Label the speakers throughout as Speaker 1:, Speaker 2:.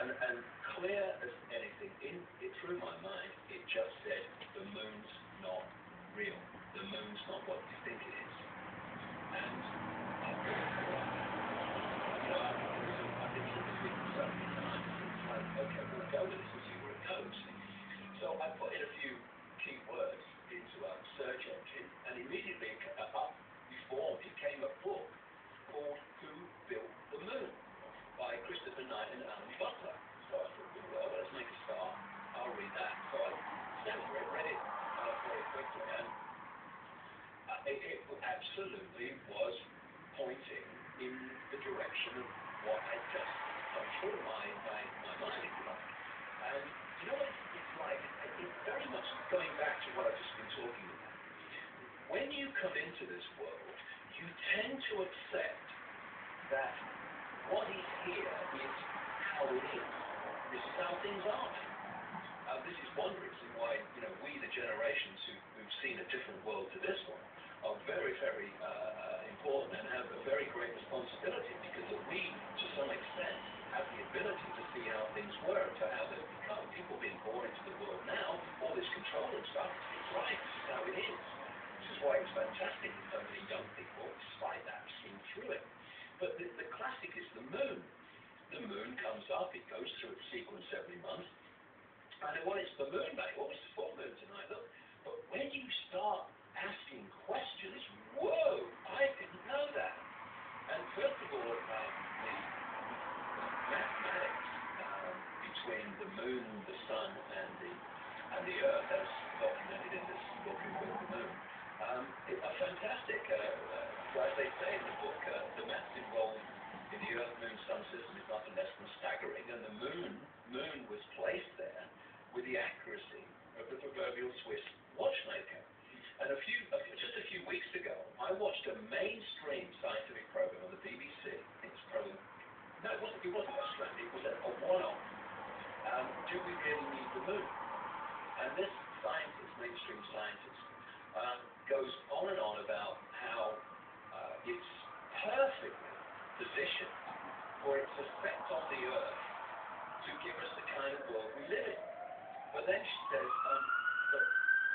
Speaker 1: And clear as anything, through my mind, it just said, the moon's not real. The moon's not what you think it is. And I've been in this week so many times, it's like, okay, we'll go with this and see where it goes. So I put in a few key words into a search engine, and immediately up before me came a book called Who Built the Moon? By Christopher Knight and Alan Butler. So I thought, well, let's make a start. I'll read that. So I read it very quickly, and it absolutely was pointing in the direction of what I just come through my mind, if you like. And you know what it's like? It's very much going back to what I've just been talking about. When you come into this world, you tend to accept that what is here is how it is. This is how things are. This is one reason why, we, the generations who've seen a different world to this one, are very, very important and have a very great responsibility, because we, to some extent, have the ability to see how things were and to how they've become. People being born into the world now, all this control and stuff, it's right, this is how it is. This is why it's fantastic that so many young people, despite that, have seen through it. But the classic is the moon. The moon comes up, it goes through its sequence every month. And well, it's the moon, mate. Well, it's the full moon tonight, look. But when you start asking questions, whoa, I didn't know that. And first of all, the mathematics between the moon, the sun, and the earth, as documented in this book, Who Built the Moon, are fantastic. As they say in the book, the maths involved in the Earth, Moon, Sun system is nothing less than staggering, and the moon was placed there with the accuracy of the proverbial Swiss watchmaker. And just a few weeks ago, I watched a mainstream scientific program on the BBC. I think it's program. No, it wasn't Australia. It was a one-off. Do we really need the moon? And this scientist, mainstream scientist, goes on and on about how it's perfectly positioned for its effect on the earth to give us the kind of world we live in. But then she says, but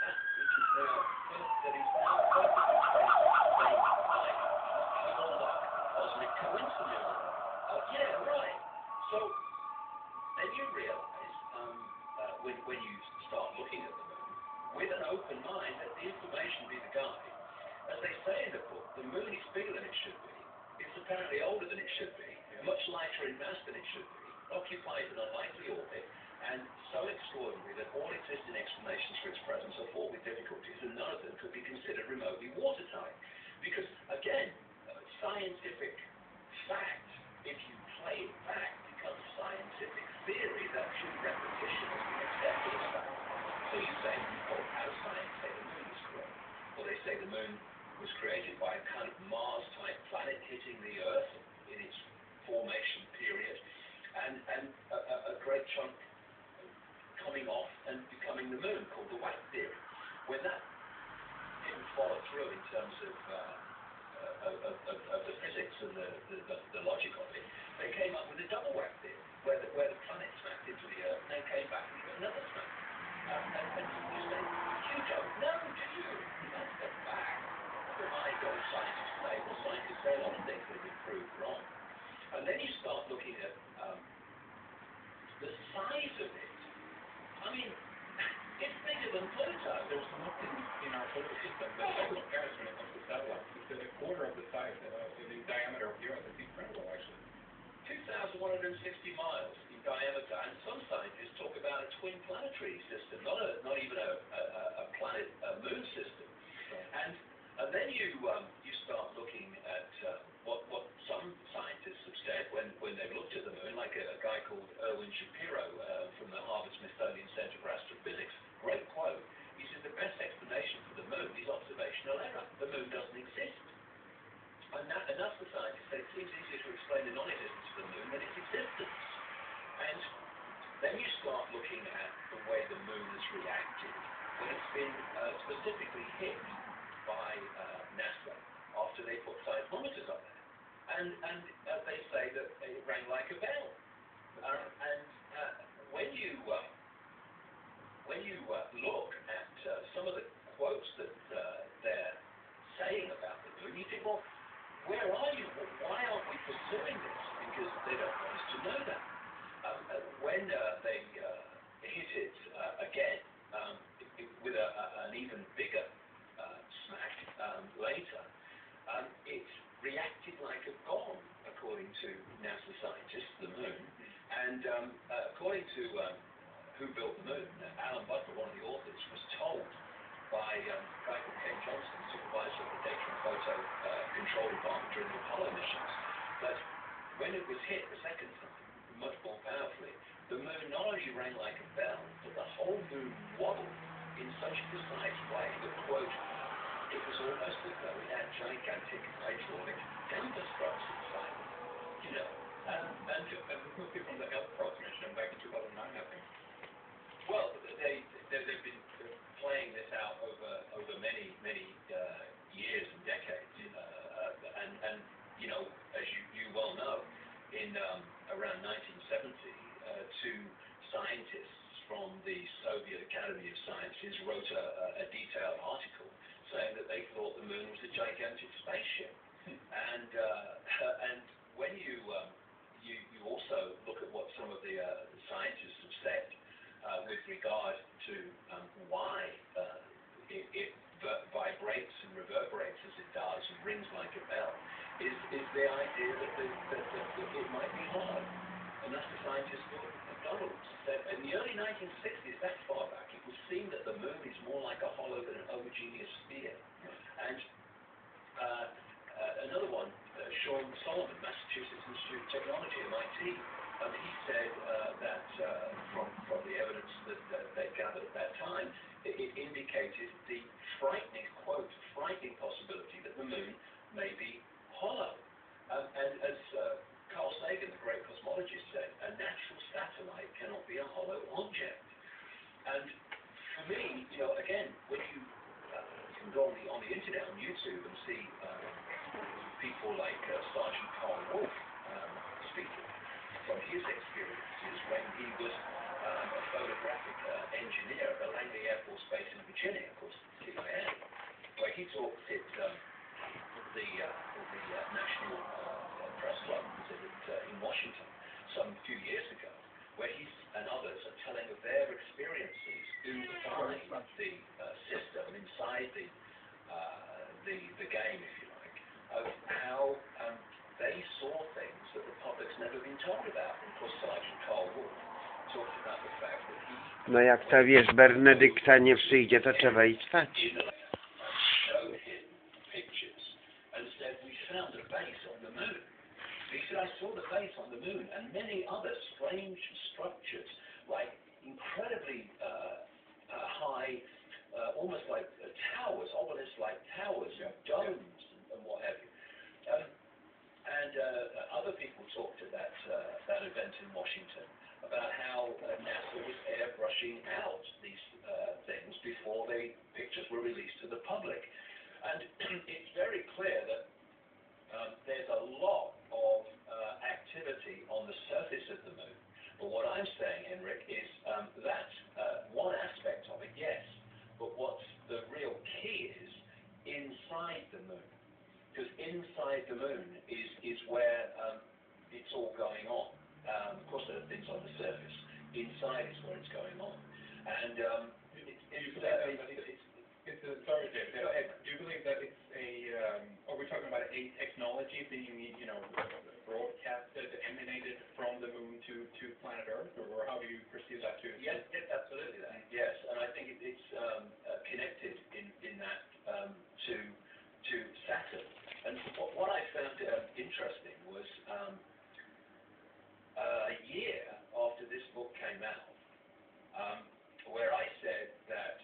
Speaker 1: that which is now, that is now perfectly placed by a whole lot cosmic coincidence. Yeah, right. So then you realize, when you start looking at the moon, with an open mind, let the information be the guide. As they say in the book, the moon is bigger than it should be. It's apparently older than it should be, much lighter in mass than it should be, occupies an unlikely orbit, and so extraordinary that all existing explanations for its presence are fraught with difficulties, and none of them could be considered remotely watertight. Because, again, scientific fact, if you play it back, becomes scientific theory that through repetition has been accepted as fact. So you say, well, how does science say the moon was created? Well, they say the moon was created by a kind of Mars-type planet hitting the Earth in its formation period, and a great chunk coming off and becoming the moon, called the Watt theory. When that didn't follow through in terms of the physics and the logic of it, they came up with a double Watt theory, where the planet smacked into the Earth and then came back and got another smack. And you say, you don't know, do you? That's the fact. I go to scientists say, well, scientists say a lot of things that have been proved wrong. And then you start looking at the size of it. I mean, it's bigger than Pluto.
Speaker 2: There's nothing in our solar system that compares when it comes to satellites. It's a quarter of the size of the diameter of the Earth. It's incredible, actually.
Speaker 1: 2,160 miles in diameter, and some scientists talk about a twin planetary system, not even a planet-moon system. And then you start looking at what some scientists have said when they've looked at the moon, like a guy called Erwin Shapiro from the Harvard-Smithsonian Center for Astrophysics. Great quote. He says the best explanation for the moon is observational error. The moon doesn't exist. And that's the scientist said it seems easier to explain the non-existence of the moon than its existence. And then you start looking at the way the moon has reacted when it's been specifically hit by NASA after they put seismometers on there. And they say that it rang like a bell. And And according to Who Built the Moon, Alan Butler, one of the authors, was told by a guy called Ken Johnson, supervisor of the Data and Photo Control Department during the Apollo missions, that when it was hit the second time, much more powerfully, the moon not only rang like a bell, but the whole moon wobbled in such a precise way that, quote, it was almost as though it had gigantic hydraulic thunderstrucks inside it. You know,
Speaker 2: and this must be from the L-Cross mission back in 2009, I think.
Speaker 1: Well, they've been playing this out over many years and decades, and you know, as you well know, in around 1970, two scientists from the Soviet Academy of Sciences wrote a detailed article saying that they thought the moon was a gigantic spaceship, and when you also look at what some of the scientists have said with regard to why it vibrates and reverberates as it does and rings like a bell, is the idea that it might be hollow. And that's the scientists thought at McDonald's. That in the early 1960s, that far back, it would seem that the moon is more like a hollow than an homogeneous sphere. And another one, Sean Solomon, Massachusetts Institute of Technology, MIT, he said that from the evidence that they gathered at that time, it indicated the frightening, quote, frightening possibility that the moon may be hollow. And as Carl Sagan, the great cosmologist, said, a natural satellite cannot be a hollow object. And for me, you know, again, when you can go on the internet, on YouTube, and see people like Sergeant Carl Wolf speaking from his experiences when he was a photographic engineer at the Langley Air Force Base in Virginia, of course, CIA, where he talked at the National Press Club in Washington some few years ago, where he and others are telling of their experiences inside the system, inside the game, if you like, of how they saw things that the public's never been told about. And of course, Sergeant Carl Wolf talked about the fact that he...
Speaker 3: No jak ta, wiesz, Bernedykta nie przyjdzie, to trzeba i spać.
Speaker 1: ...showed him pictures and said, we found a base on the moon. He said, I saw the base on the moon and many other strange structures, like incredibly high, almost like towers, obelisk-like towers, domes, and what have you. And other people talked at that event in Washington about how NASA was airbrushing out these things before the pictures were released to the public. And it's very clear that there's a lot of activity on the surface of the moon. But what I'm saying, Henrik, is that's one aspect of it, yes. But what's the real key is inside the moon. Because inside the moon is where it's all going on. Of course, there are things on the surface. Inside is where it's going on. And
Speaker 2: sorry, Dave. Do you believe that it's are we talking about a technology being, you know, broadcasted, emanated from the moon to planet Earth, or how do you perceive that too?
Speaker 1: Yes, absolutely that. Yes, and I think it's connected in that to Saturn. And what I found interesting was a year after this book came out, where I said that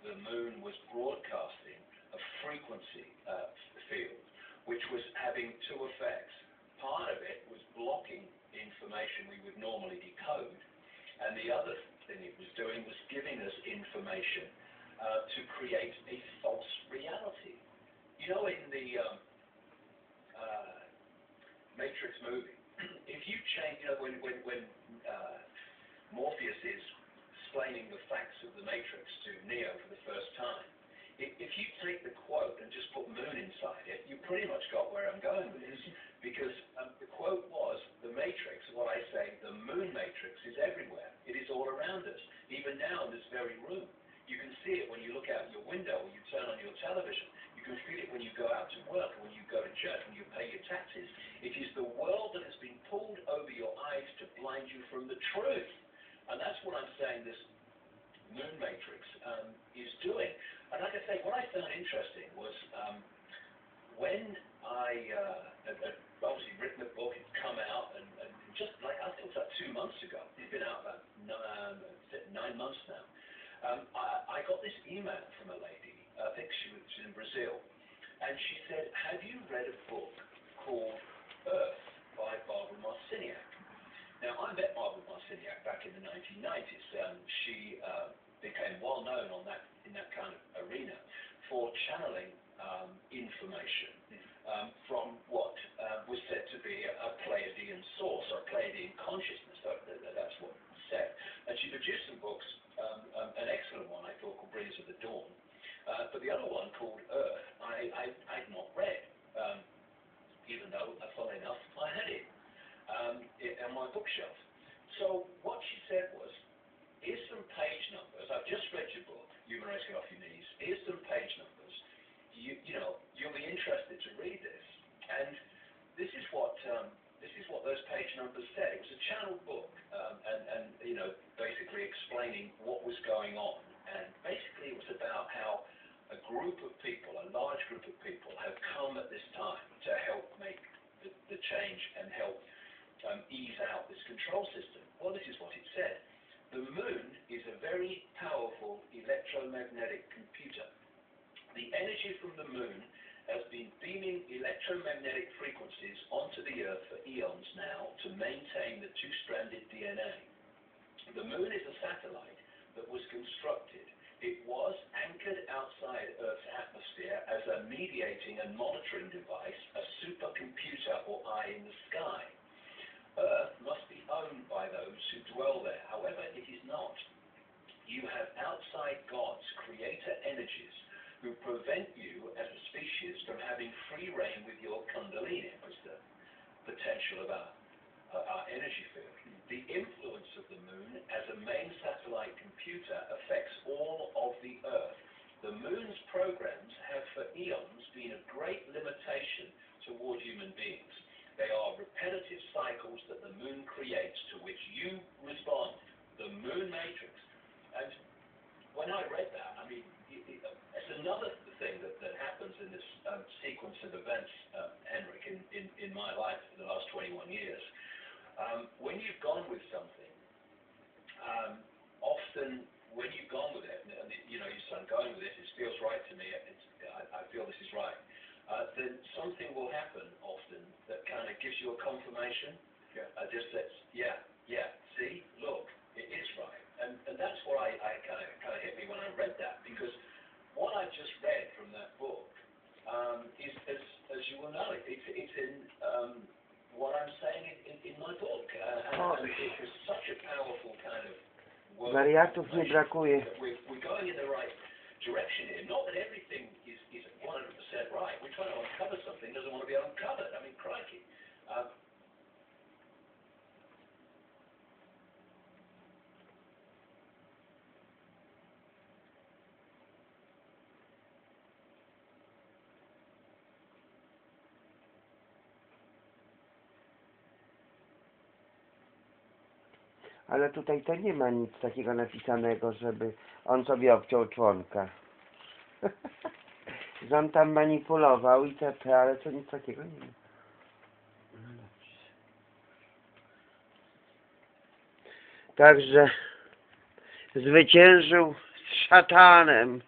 Speaker 1: the moon was broadcasting a frequency field, which was having two effects. Part of it was blocking information we would normally decode, and the other thing it was doing was giving us information to create a false reality. You know, in the Matrix movie, if you change, you know, when Morpheus is explaining the facts of the Matrix to Neo for the first time, if you take the quote and just put moon inside it, you pretty much got where I'm going with this. Because the quote was, the Matrix, what I say, the moon matrix is everywhere. It is all around us. Even now in this very room. You can see it when you look out your window, when you turn on your television. You can feel it when you go out to work, when you go to church, when you pay your taxes. It is the world that has been pulled over your eyes tries to blind you from the truth. And that's what I'm saying this moon matrix is doing. And like I say, what I found interesting was when I had obviously written the book, it's come out, and just like, I think it was like 2 months ago, it's been out about 9 months now, I got this email from a lady, I think she's in Brazil, and she said, have you read a book called Earth by Barbara Marciniak? Now, I met Barbara Marciniak back in the 1990s. She became well known in that kind of arena for channeling information from what was said to be a Pleiadian source or a Pleiadian consciousness. That's what was said. And she produced some books, an excellent one I thought called Bringers of the Dawn, but the other one called Earth I'd not read, even though, funnily enough, I had it on my bookshelf. So what she said was, here's some page numbers. I've just read your book, Human Race Get Off Your Knees. Here's some page numbers. You know, you'll be interested to read this. And this is what those page numbers said. It was a channeled book, and you know, basically explaining what was going on. And basically, it was about how a group of people, a large group of people, have come at this time to help make the change and help ease out this control system. Well, this is what it said. The moon is a very powerful electromagnetic computer. The energy from the moon has been beaming electromagnetic frequencies onto the Earth for eons now to maintain the two-stranded DNA. The moon is a satellite that was constructed. It was anchored outside Earth's atmosphere as a mediating and monitoring device, a supercomputer or eye in the sky. Earth must be owned by those who dwell there. However, it is not. You have outside gods, creator energies, who prevent you as a species from having free reign with your kundalini, which is the potential of our energy field. The influence of the moon as a main satellite computer affects all of the Earth. The moon's programs have for eons been a great limitation toward human beings. They are repetitive cycles that the moon creates to which you respond. The moon matrix. And when I read that, I mean, it's another thing that happens in this sequence of events, Henrik, in my life for the last 21 years. When you've gone with something, often when you've gone with it, and you know, you start going with it, it feels right to me, I feel this is right, then something will happen often that kind of gives you a confirmation.
Speaker 2: Yeah.
Speaker 1: Just says, yeah, see, look, it is right. And that's what I kind of hit me when I read that, because what I just read from that book is, as you will know, it's in what I'm saying in my book. And it was such a powerful kind of word.
Speaker 3: Wariatów nie brakuje.
Speaker 1: We're going in the right direction here. Not that everything is 100% right. We're trying to uncover something that doesn't want to be uncovered. I mean, crikey.
Speaker 3: Ale tutaj to nie ma nic takiego napisanego, żeby on sobie obciął członka. Że on tam manipulował itp., ale to nic takiego nie ma. Także zwyciężył z szatanem.